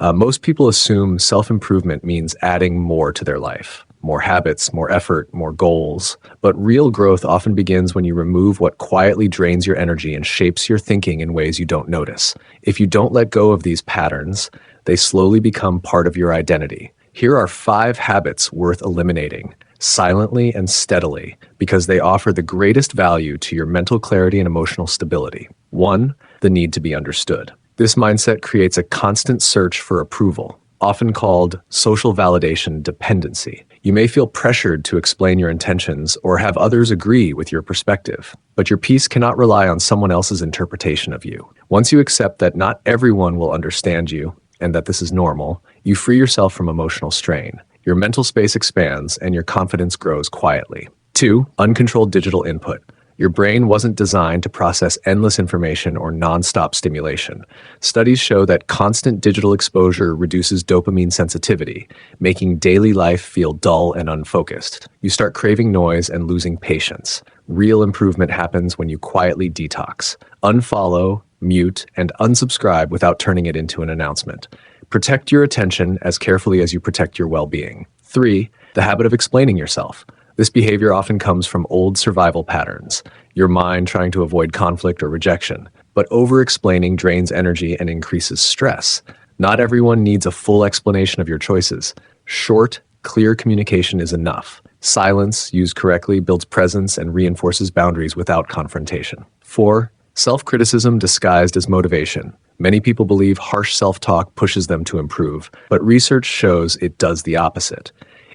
Most people assume self-improvement means adding more to their life, more habits, more effort, more goals. But real growth often begins when you remove what quietly drains your energy and shapes your thinking in ways you don't notice. If you don't let go of these patterns, they slowly become part of your identity. Here are 5 habits worth eliminating, silently and steadily, because they offer the greatest value to your mental clarity and emotional stability. 1. The need to be understood. This mindset creates a constant search for approval, often called social validation dependency. You may feel pressured to explain your intentions or have others agree with your perspective, but your peace cannot rely on someone else's interpretation of you. Once you accept that not everyone will understand you and that this is normal, you free yourself from emotional strain. Your mental space expands and your confidence grows quietly. 2. Uncontrolled digital input. Your brain wasn't designed to process endless information or nonstop stimulation. Studies show that constant digital exposure reduces dopamine sensitivity, making daily life feel dull and unfocused. You start craving noise and losing patience. Real improvement happens when you quietly detox. Unfollow, mute, and unsubscribe without turning it into an announcement. Protect your attention as carefully as you protect your well-being. 3. The habit of explaining yourself. This behavior often comes from old survival patterns, your mind trying to avoid conflict or rejection. But over-explaining drains energy and increases stress. Not everyone needs a full explanation of your choices. Short, clear communication is enough. Silence, used correctly, builds presence and reinforces boundaries without confrontation. 4. Self-criticism disguised as motivation. Many people believe harsh self-talk pushes them to improve, but research shows it does the opposite.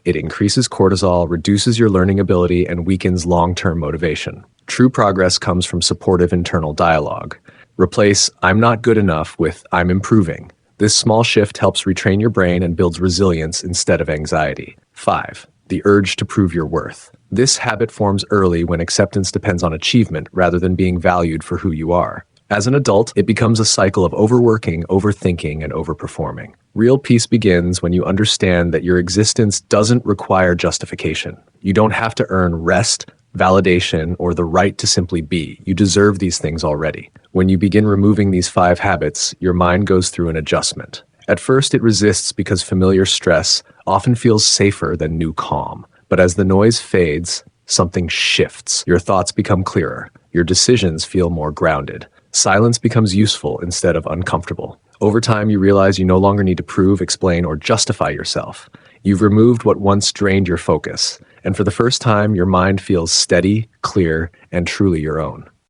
It increases cortisol, reduces your learning ability, and weakens long-term motivation. True progress comes from supportive internal dialogue. Replace "I'm not good enough" with "I'm improving." This small shift helps retrain your brain and builds resilience instead of anxiety. 5. The urge to prove your worth. This habit forms early when acceptance depends on achievement rather than being valued for who you are. As an adult, it becomes a cycle of overworking, overthinking, and overperforming. Real peace begins when you understand that your existence doesn't require justification. You don't have to earn rest, validation, or the right to simply be. You deserve these things already. When you begin removing these 5 habits, your mind goes through an adjustment. At first, it resists because familiar stress often feels safer than new calm. But as the noise fades, something shifts. Your thoughts become clearer. Your decisions feel more grounded. Silence becomes useful instead of uncomfortable. Over time, you realize you no longer need to prove, explain, or justify yourself. You've removed what once drained your focus, and for the first time, your mind feels steady, clear, and truly your own.